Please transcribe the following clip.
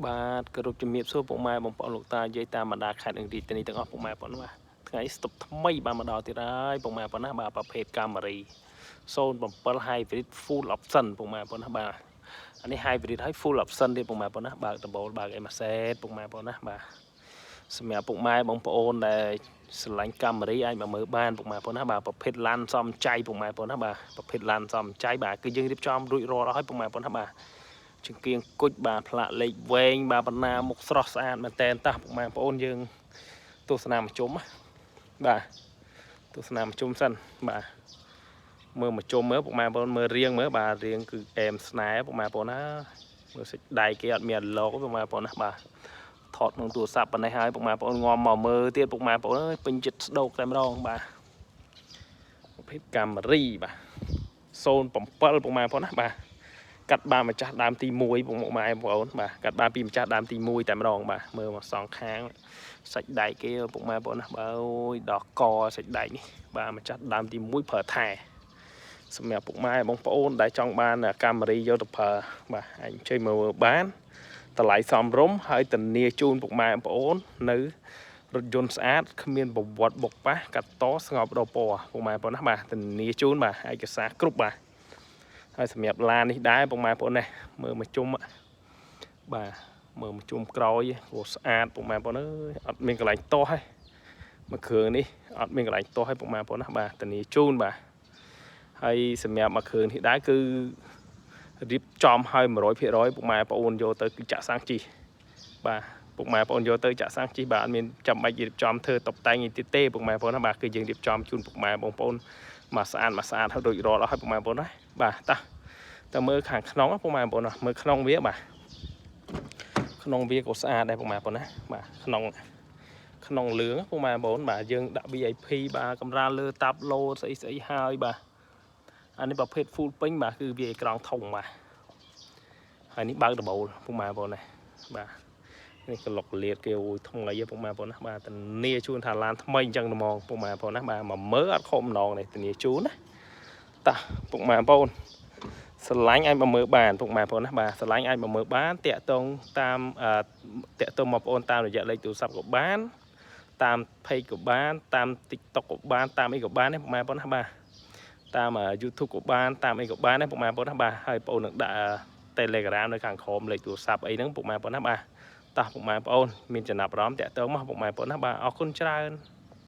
បាទគោរពជំរាបសួរពុកម៉ែបងប្អូនលោកតាយាយតាមបណ្ដាខេត្តនឹងទីនេះទាំងអស់ពុកម៉ែបងប្អូនបាទថ្ងៃស្តុបថ្មីបានមកដល់ទៀតហើយពុកម៉ែបងប្អូនណាបាទប្រភេទកាមេរី07 Hybrid Full Option ពុកម៉ែបងប្អូនណាបាទអានេះ Hybrid ហើយ Full Option ទៀតពុកម៉ែបងប្អូនណាបើកដបូលបើកអីមួយសេតពុកម៉ែបងប្អូនណាបាទសម្រាប់ពុកម៉ែបងប្អូនដែលស្រឡាញ់កាមេរីអាចមកមើលបានពុកម៉ែបងប្អូនណាបាទប្រភេទឡានសំចៃពុកម៉ែបងប្អូនណាបាទប្រភេទឡានសំចៃបាទគឺយើងរៀបចំរួចរាល់ហើយពុកម៉ែបងប្អូនណាបាទជង្គៀងគុជបាទផ្លាកលេខវែងបាទបណ្ណាមុខស្រស់ស្អាតមែនតែនតោះពុកម៉ែបងប្អូនយើងទស្សនាមកជុំបាទទស្សនាមកជុំសិនបាទមើលមកជុំមើលពុកម៉ែបងប្អូនមើលរៀងមើលបាទរៀងគឺអែមស្នែពុកម៉ែបងប្អូនណាមើលសេចដៃគេអត់មានអាឡូពុកម៉ែបងប្អូនណាបាទថតក្នុងទូរស័ព្ទប៉ុណ្ណេះហើយពុកម៉ែបងប្អូនងំមកមើលទៀតពុកម៉ែបងប្អូនអើយពេញចិត្តស្ដោកតែម្ដងបាទប្រភេទកាមេរីបាទ07ពុកម៉ែបងប្អូនណាបាទកាត់បានម្ចាស់ដើមទី1ពុកម៉ែបងប្អូនបាទកាត់បានពីម្ចាស់ដើមទី1តែម្ដងបាទមើលមកសងខាងសាច់ដែកគេពុកម៉ែបងប្អូនណាបាទអូយដល់កសាច់ដែកនេះបាទម្ចាស់ដើមទី1ប្រើថែសម្រាប់ពុកម៉ែបងប្អូនដែលចង់បានកាមេរីយកទៅប្រើបាទអាចអញ្ជើញមើលបានតម្លៃសមរម្យហើយធានាជូនពុកម៉ែបងប្អូននៅរថយន្តស្អាតគ្មានប្រវត្តិបុកប៉ះកាត់តស្ងប់ដោពណ៌ពុកម៉ែបងប្អូនណាបាទធានាជូនបាទឯកសារគ្រប់បាទហើយសម្រាប់ឡាននេះដែរពុកម៉ែបងប្អូនណាមើលមកជុំបាទមើលមកជុំក្រោយព្រោះស្អាតពុកម៉ែបងប្អូនអើយអត់មានកន្លែងទាស់ហើយមួយគ្រឿងនេះអត់មានកន្លែងទាស់ហើយពុកម៉ែបងប្អូនណាបាទធានាជូនបាទហើយសម្រាប់មួយគ្រឿងនេះដែរគឺរៀបចំឲ្យ100%ពុកម៉ែបងប្អូនយកទៅគឺចាក់សាំងជីបាទពុកម៉ែបងប្អូនយកទៅចាក់សាំងជីបាទអត់មានចាំបាច់រៀបចំធ្វើតុបតែងអីទៀតទេពុកម៉ែបងប្អូនណាបាទគឺយើងរៀបចំជូនពុកម៉ែបងប្អូនមកស្អាតហើយដូចរាល់អស់ហើយពុកម៉ែបងប្អូនណាបាទតើមើលខាងក្នុងពុកម៉ែបងប្អូនណាមើលក្នុងវាបាទក្នុងវាក៏ស្អាតដែរពុកម៉ែបងប្អូនណាបាទក្នុងលឿងពុកម៉ែបងប្អូនបាទយើងដាក់ VIP បាទកម្រាលលើតាប់ឡូស្អីហើយបាទអានេះប្រភេទ full ពេញបាទគឺវាអេក្រង់ធំបាទហើយនេះបើកដបូលពុកម៉ែបងប្អូនណាបាទនេះក្លុកលាតគេអូយថ្មីពុកម៉ែបងប្អូនណាបាទធានាជូនថាឡានថ្មីអញ្ចឹងហ្មងពុកម៉ែបងប្អូនណាបាទមកមើលអត់ខំម្ដងនេះធានាជូនណាតោះពុកម៉ែបងប្អូនស្រឡាញ់អាចមកមើលបានពុកម៉ែបងប្អូនណាបាទស្រឡាញ់អាចមកមើលបានតាក់ទងតាមតាក់ទងមកបងប្អូនតាមរយៈលេខទូរស័ព្ទក៏បានតាម page ក៏បានតាម TikTok ក៏បានតាមអីក៏បានដែរពុកម៉ែបងប្អូនណាបាទតាម YouTube ក៏បានតាមអីក៏បានដែរពុកម៉ែបងប្អូនណាបាទហើយបងប្អូននឹងដាក់ Telegram នៅខាងក្រោមលេខទូរស័ព្ទអីហ្នឹងពុកម៉ែបងប្អូនណាបាទតោះពុកម៉ែបងប្អូនមានចំណាប់អារម្មណ៍តាក់ទងមកពុកម៉ែបងប្អូនណាបាទអរគុណច្រើន